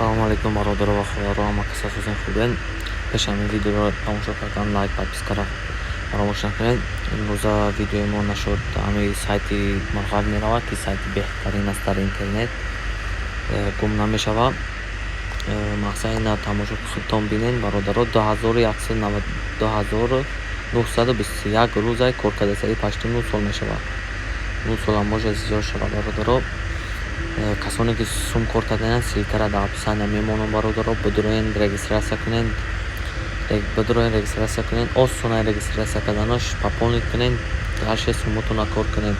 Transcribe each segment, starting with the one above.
Салом алейкум бародаро ва хӯяро, ҳама касас ҳозин хубен. Пеш ҳамин видеоро тамошо кардан лайк, подпискаро фаромӯш накунед. Имрӯза видеои мо нашуд ҳамин сайти мурғаб меравад ки сайти беҳтарин аст дар интернет, гум намешавад. мақсади ина тамошо худтон бинед бародаро, 2921 рӯзай кор кардасаи почти 9 сол мешавад. 9 сола може зиёд шавад бародаро. касоне ки сум кор кардаанд силкара дар описания мемонам бародаро, бидуроен регистрация кунед, осона регистрация карданаш пополнит кунед, дар 6 суматона кор кунед.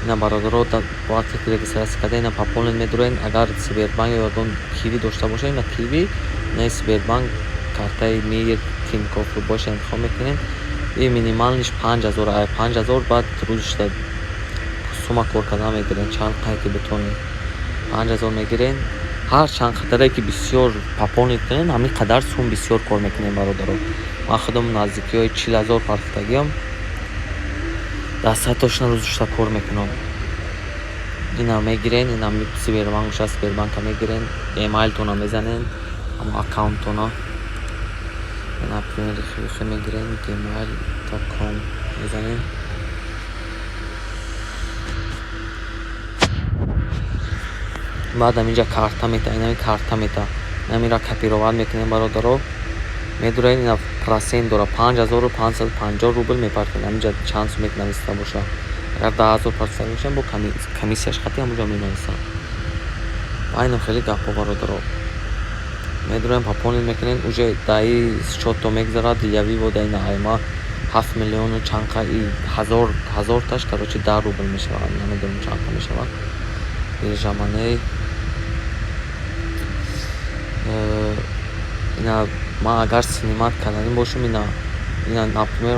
ина бародаро вақте ки регистрация карда ина пополнит медуроен. Агар Сбербанк ё ягон киви дошта боша, ина киви не Сбербанк картаи Мир, Тинькофф боша интихоб мекунед. и минималниш 5000, ай 5000 баъд рӯзишта сума кор кардан мегирен, чанд қай ки битонед 5000 мегирен. ҳар чанд қадаре ки бисёр пополнит кунед, ҳамин қадар сум бисёр кор мекунем бародаро. ман худам наздикиҳои 40000 партагиам дар сайтошна рӯзишта кор мекунам. ина мегирен, ина Сбербанк боша Сбербанка мегирен, эмайлтона мезанен, ҳама аккаунтона например хи мегирен, gmail.com мезанен. баъд ҳаминҷа карта мета, ина карта мета, намира копировать мекунем бародаро. медуроед ина процент дора 5550 рубл мепартоед. ҳаминҷа чанд сум мекунависта боша. агар 10000 партоед боша, бо комиссияш хати ҳамонҷа менависам. айно хеле гапҳо бародаро. медуроем пополнит мекунем, уже даи счётто мегзарад яви вода ина айма 7 миллиону чанқа и 1000 таш короче 10 рубл мешавад. намедонам чанқа мешавад. биржаманей ина ман агар синимат карданим бошам, ина например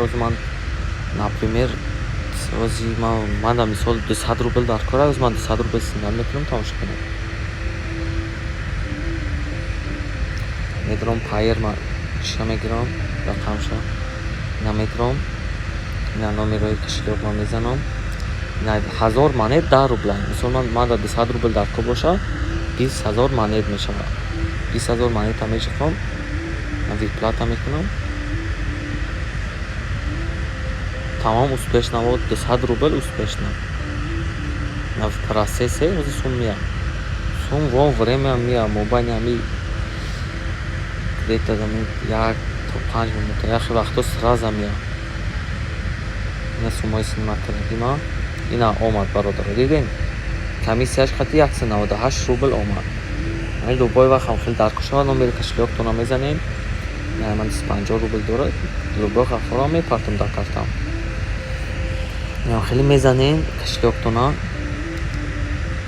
ози ман да мисол 200 рубл дар кор аст, ман 200 рубл синимат мекунам, тамошо кунам. медурам пайер ман чиша мегирам, рақамша ина медурам, ина номерои кошелёк ман мезанам. ина 1000 монет 10 рубл. мисол ман да 200 рубл дар кор боша 20000 монет мешавад. 20000 монета мешавам, виплата мекунам. тамом успешно вот 200 рубл успешно. на процессе ози сум мия. Сум во время мия мобайни ами где-то за 1 то 5 минут. яхи вақто сразу мия. ина сумои синимат кардима. ина омад бародаро. диден? комиссияш хати 198 рубл омад. ҳамин любой вақт ҳам хеле даркушава номери кошелёктона мезанем. ман 250 рубл дорад. любой вақт фора мепартам дар картам. ина хеле мезанем кошелёктона.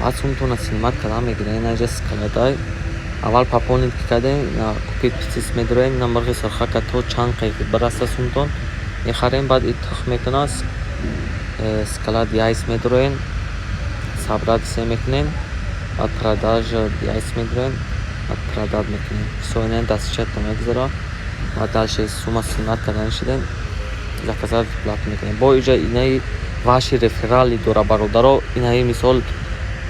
баъд сумтона синимат кардан мегирен. ина инҷа скаладай. аввал пополнит кардем, ина купит пицис медуроем. ина мирғи сархака то чанд қайки бараста сумтон мехарем. баъд итихоб мекунад. склад яйс медуроем. сабрат се мекунем. баъд продажа яйс медуроем. баъд продад мекунем. всё ина дастчатта мегзара. баъд дальше сума синимат кардан шидем. заказат плат мекунем. бо инҷа инаи ваши реферали дора бародаро. инаи мисол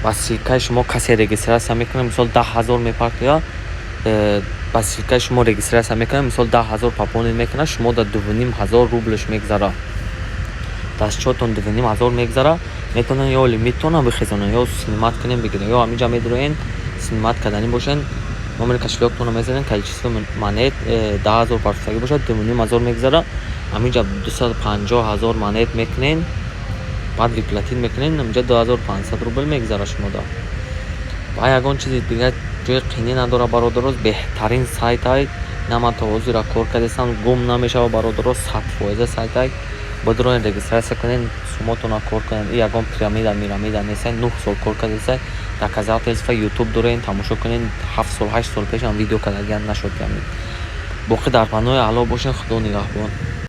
ба силкаи шумо касе регистрация мекунем, мисол 10000 мепартояд, ба силкаи шумо регистрация мекунем, мисол 10000 пополнит мекуна, шумо да 2500 рублш мегзара. дастчотон 2500 мегзара. метонен ё лимиттона бихезонен, ё синимат кунем бигирем, ё ҳаминҷа медуроен синимат кардани бошен. номери кошелёктона мезанен, количество монет 10000 партояги бошад, 2500 мегзара. ҳаминҷа 250000 монет мекунен. баъд виплатит мекунен, ҳаминҷа 2500 рубл мегзара шумода. ва ягон чизи дигар ҷои қинӣ надора бародаро. беҳтарин сайтай. ина ман то ҳозира кор кардасам, гум намешава бародаро. 100% сайтай. бидуроен регистрация кунед, суматона кор кунед. ягон пирамида несай, 9 сол кор кардасай. доказательства ютуб дорен, тамошо кунед. 7 сол 8 сол пешам видео кардагиам нашуд. боқӣ дар панои аъло бошед. худо нигаҳбон.